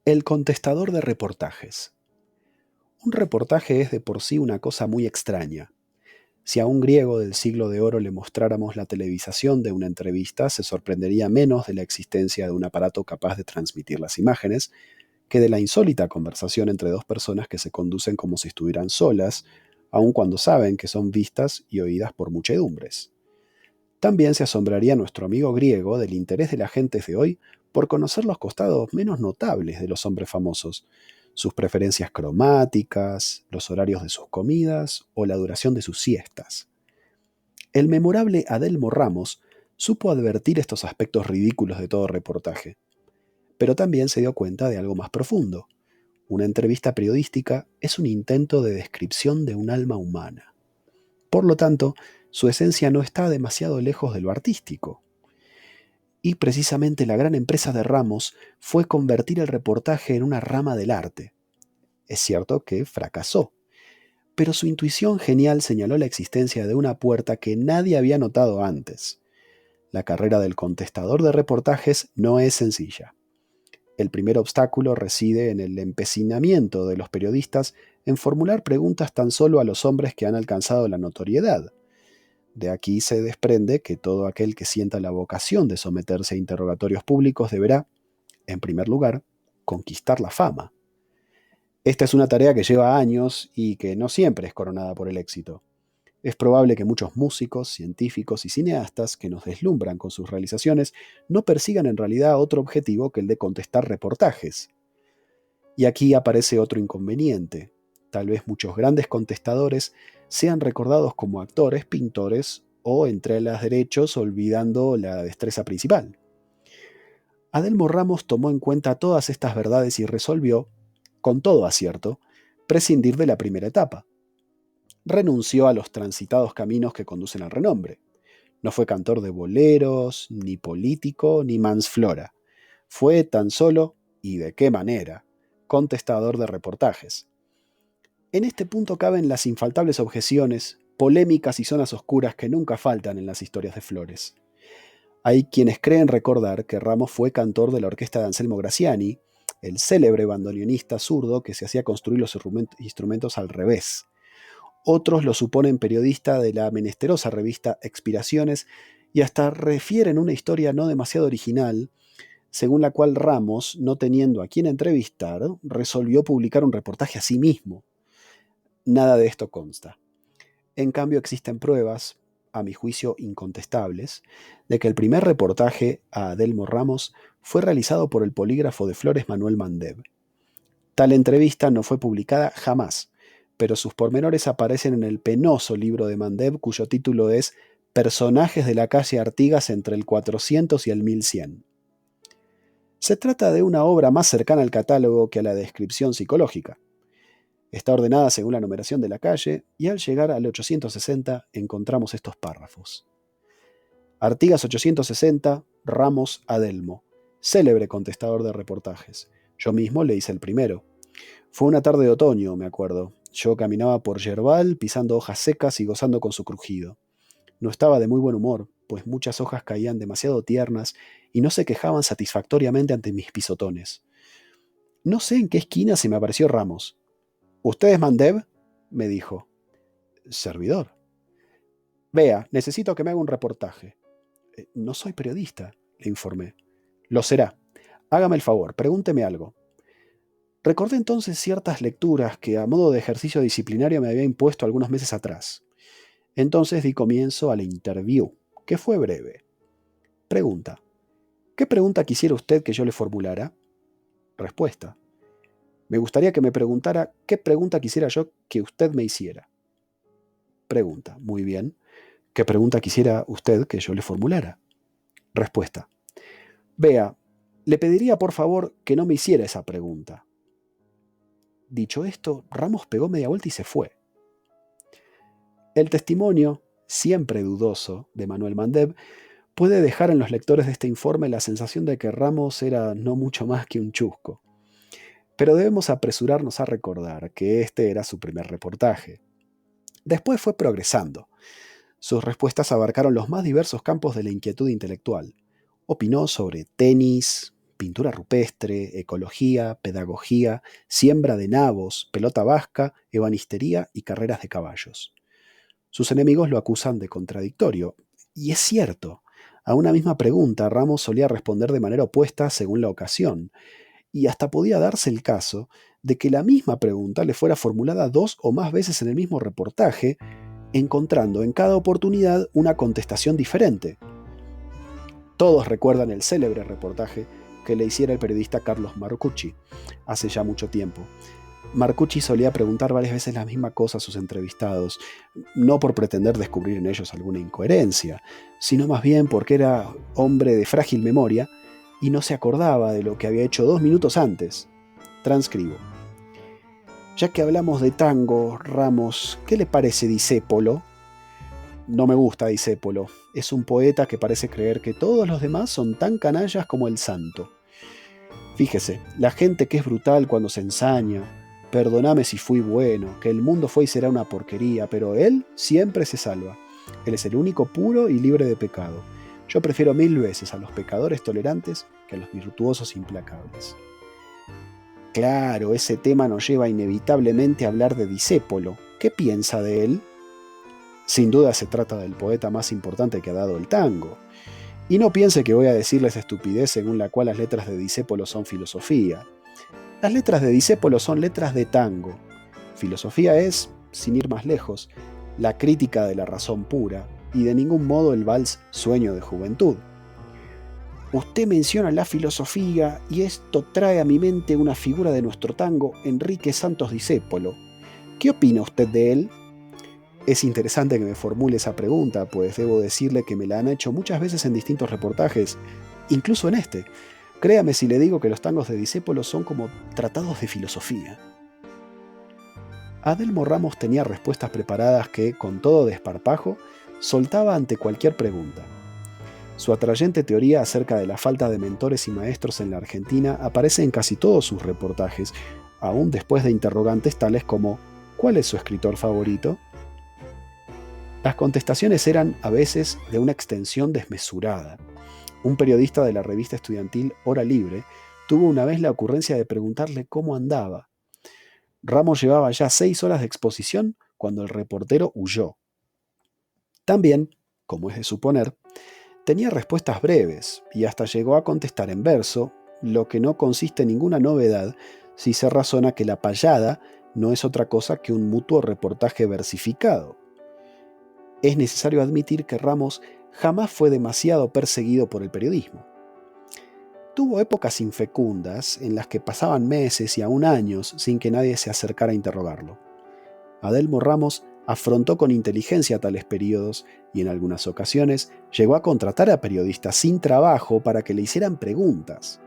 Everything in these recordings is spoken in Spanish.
El contestador de reportajes. Un reportaje es de por sí una cosa muy extraña. Si a un griego del siglo de oro le mostráramos la televisación de una entrevista, se sorprendería menos de la existencia de un aparato capaz de transmitir las imágenes que de la insólita conversación entre dos personas que se conducen como si estuvieran solas, aun cuando saben que son vistas y oídas por muchedumbres. También se asombraría nuestro amigo griego del interés de la gente de hoy por conocer los costados menos notables de los hombres famosos, sus preferencias cromáticas, los horarios de sus comidas o la duración de sus siestas. El memorable Adelmo Ramos supo advertir estos aspectos ridículos de todo reportaje, pero también se dio cuenta de algo más profundo. Una entrevista periodística es un intento de descripción de un alma humana. Por lo tanto, su esencia no está demasiado lejos de lo artístico. Y precisamente la gran empresa de Ramos fue convertir el reportaje en una rama del arte. Es cierto que fracasó, pero su intuición genial señaló la existencia de una puerta que nadie había notado antes. La carrera del contestador de reportajes no es sencilla. El primer obstáculo reside en el empecinamiento de los periodistas en formular preguntas tan solo a los hombres que han alcanzado la notoriedad. De aquí se desprende que todo aquel que sienta la vocación de someterse a interrogatorios públicos deberá, en primer lugar, conquistar la fama. Esta es una tarea que lleva años y que no siempre es coronada por el éxito. Es probable que muchos músicos, científicos y cineastas que nos deslumbran con sus realizaciones no persigan en realidad otro objetivo que el de contestar reportajes. Y aquí aparece otro inconveniente. Tal vez muchos grandes contestadores sean recordados como actores, pintores o entre las derechos olvidando la destreza principal. Adelmo Ramos tomó en cuenta todas estas verdades y resolvió, con todo acierto, prescindir de la primera etapa. Renunció a los transitados caminos que conducen al renombre. No fue cantor de boleros, ni político, ni mansflora. Fue tan solo, y de qué manera, contestador de reportajes. En este punto caben las infaltables objeciones, polémicas y zonas oscuras que nunca faltan en las historias de Flores. Hay quienes creen recordar que Ramos fue cantor de la orquesta de Anselmo Graciani, el célebre bandoneonista zurdo que se hacía construir los instrumentos al revés. Otros lo suponen periodista de la menesterosa revista Expiraciones y hasta refieren una historia no demasiado original, según la cual Ramos, no teniendo a quien entrevistar, resolvió publicar un reportaje a sí mismo. Nada de esto consta. En cambio, existen pruebas, a mi juicio incontestables, de que el primer reportaje a Adelmo Ramos fue realizado por el polígrafo de Flores Manuel Mandev. Tal entrevista no fue publicada jamás, pero sus pormenores aparecen en el penoso libro de Mandev cuyo título es Personajes de la calle Artigas entre el 400 y el 1100. Se trata de una obra más cercana al catálogo que a la descripción psicológica. Está ordenada según la numeración de la calle y al llegar al 860 encontramos estos párrafos. Artigas 860, Ramos Adelmo, célebre contestador de reportajes. Yo mismo le hice el primero. Fue una tarde de otoño, me acuerdo. Yo caminaba por yerbal, pisando hojas secas y gozando con su crujido. No estaba de muy buen humor, pues muchas hojas caían demasiado tiernas y no se quejaban satisfactoriamente ante mis pisotones. No sé en qué esquina se me apareció Ramos. ¿Usted es Mandev? Me dijo. Servidor. Vea, necesito que me haga un reportaje. No soy periodista, le informé. Lo será. Hágame el favor, pregúnteme algo. Recordé entonces ciertas lecturas que a modo de ejercicio disciplinario me había impuesto algunos meses atrás. Entonces di comienzo a la interview, que fue breve. Pregunta. ¿Qué pregunta quisiera usted que yo le formulara? Respuesta. Me gustaría que me preguntara qué pregunta quisiera yo que usted me hiciera. Pregunta. Muy bien. ¿Qué pregunta quisiera usted que yo le formulara? Respuesta. Vea, le pediría por favor que no me hiciera esa pregunta. Dicho esto, Ramos pegó media vuelta y se fue. El testimonio, siempre dudoso, de Manuel Mandev puede dejar en los lectores de este informe la sensación de que Ramos era no mucho más que un chusco. Pero debemos apresurarnos a recordar que este era su primer reportaje. Después fue progresando. Sus respuestas abarcaron los más diversos campos de la inquietud intelectual. Opinó sobre tenis, pintura rupestre, ecología, pedagogía, siembra de nabos, pelota vasca, ebanistería y carreras de caballos. Sus enemigos lo acusan de contradictorio. Y es cierto. A una misma pregunta, Ramos solía responder de manera opuesta según la ocasión, y hasta podía darse el caso de que la misma pregunta le fuera formulada 2 o más veces en el mismo reportaje, encontrando en cada oportunidad una contestación diferente. Todos recuerdan el célebre reportaje que le hiciera el periodista Carlos Marcucci hace ya mucho tiempo. Marcucci solía preguntar varias veces la misma cosa a sus entrevistados, no por pretender descubrir en ellos alguna incoherencia, sino más bien porque era hombre de frágil memoria y no se acordaba de lo que había hecho 2 minutos antes. Transcribo. Ya que hablamos de tango, Ramos, ¿qué le parece Discépolo? No me gusta Discépolo. Es un poeta que parece creer que todos los demás son tan canallas como el santo. Fíjese, la gente que es brutal cuando se ensaña, perdóname si fui bueno, que el mundo fue y será una porquería, pero él siempre se salva. Él es el único puro y libre de pecado. Yo prefiero 1000 veces a los pecadores tolerantes que a los virtuosos implacables. Claro, ese tema nos lleva inevitablemente a hablar de Discépolo. ¿Qué piensa de él? Sin duda se trata del poeta más importante que ha dado el tango. Y no piense que voy a decirles estupidez según la cual las letras de Discépolo son filosofía. Las letras de Discépolo son letras de tango. Filosofía es, sin ir más lejos, la crítica de la razón pura y de ningún modo el vals Sueño de Juventud. Usted menciona la filosofía y esto trae a mi mente una figura de nuestro tango, Enrique Santos Discépolo. ¿Qué opina usted de él? Es interesante que me formule esa pregunta, pues debo decirle que me la han hecho muchas veces en distintos reportajes, incluso en este. Créame si le digo que los tangos de Discépolo son como tratados de filosofía. Adelmo Ramos tenía respuestas preparadas que, con todo desparpajo, soltaba ante cualquier pregunta. Su atrayente teoría acerca de la falta de mentores y maestros en la Argentina aparece en casi todos sus reportajes, aún después de interrogantes tales como ¿cuál es su escritor favorito? Las contestaciones eran, a veces, de una extensión desmesurada. Un periodista de la revista estudiantil Hora Libre tuvo una vez la ocurrencia de preguntarle cómo andaba. Ramos llevaba ya 6 horas de exposición cuando el reportero huyó. También, como es de suponer, tenía respuestas breves y hasta llegó a contestar en verso, lo que no consiste en ninguna novedad si se razona que la payada no es otra cosa que un mutuo reportaje versificado. Es necesario admitir que Ramos jamás fue demasiado perseguido por el periodismo. Tuvo épocas infecundas en las que pasaban meses y aún años sin que nadie se acercara a interrogarlo. Adelmo Ramos afrontó con inteligencia tales periodos y en algunas ocasiones llegó a contratar a periodistas sin trabajo para que le hicieran preguntas.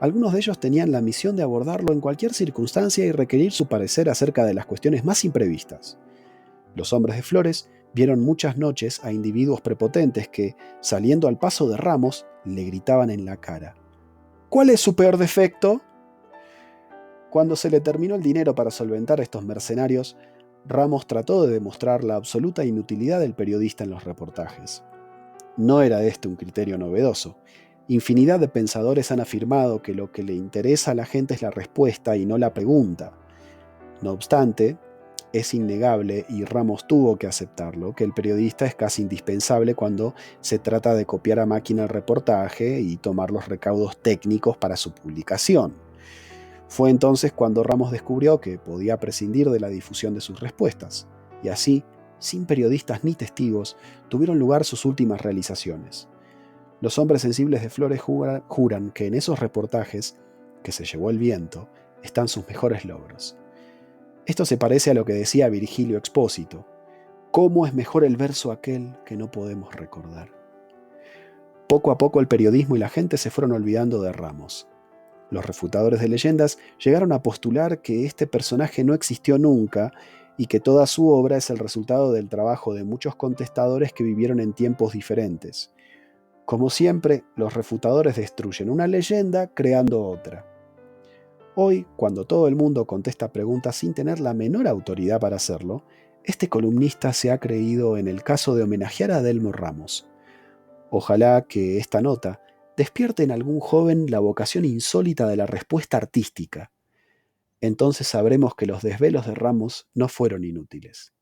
Algunos de ellos tenían la misión de abordarlo en cualquier circunstancia y requerir su parecer acerca de las cuestiones más imprevistas. Los hombres de Flores vieron muchas noches a individuos prepotentes que, saliendo al paso de Ramos, le gritaban en la cara: ¿cuál es su peor defecto? Cuando se le terminó el dinero para solventar a estos mercenarios, Ramos trató de demostrar la absoluta inutilidad del periodista en los reportajes. No era este un criterio novedoso. Infinidad de pensadores han afirmado que lo que le interesa a la gente es la respuesta y no la pregunta. No obstante, es innegable, y Ramos tuvo que aceptarlo, que el periodista es casi indispensable cuando se trata de copiar a máquina el reportaje y tomar los recaudos técnicos para su publicación. Fue entonces cuando Ramos descubrió que podía prescindir de la difusión de sus respuestas, y así, sin periodistas ni testigos, tuvieron lugar sus últimas realizaciones. Los hombres sensibles de Flores juran que en esos reportajes, que se llevó el viento, están sus mejores logros. Esto se parece a lo que decía Virgilio Expósito: ¿cómo es mejor el verso aquel que no podemos recordar? Poco a poco el periodismo y la gente se fueron olvidando de Ramos. Los refutadores de leyendas llegaron a postular que este personaje no existió nunca y que toda su obra es el resultado del trabajo de muchos contestadores que vivieron en tiempos diferentes. Como siempre, los refutadores destruyen una leyenda creando otra. Hoy, cuando todo el mundo contesta preguntas sin tener la menor autoridad para hacerlo, este columnista se ha creído en el caso de homenajear a Adelmo Ramos. Ojalá que esta nota despierte en algún joven la vocación insólita de la respuesta artística. Entonces sabremos que los desvelos de Ramos no fueron inútiles.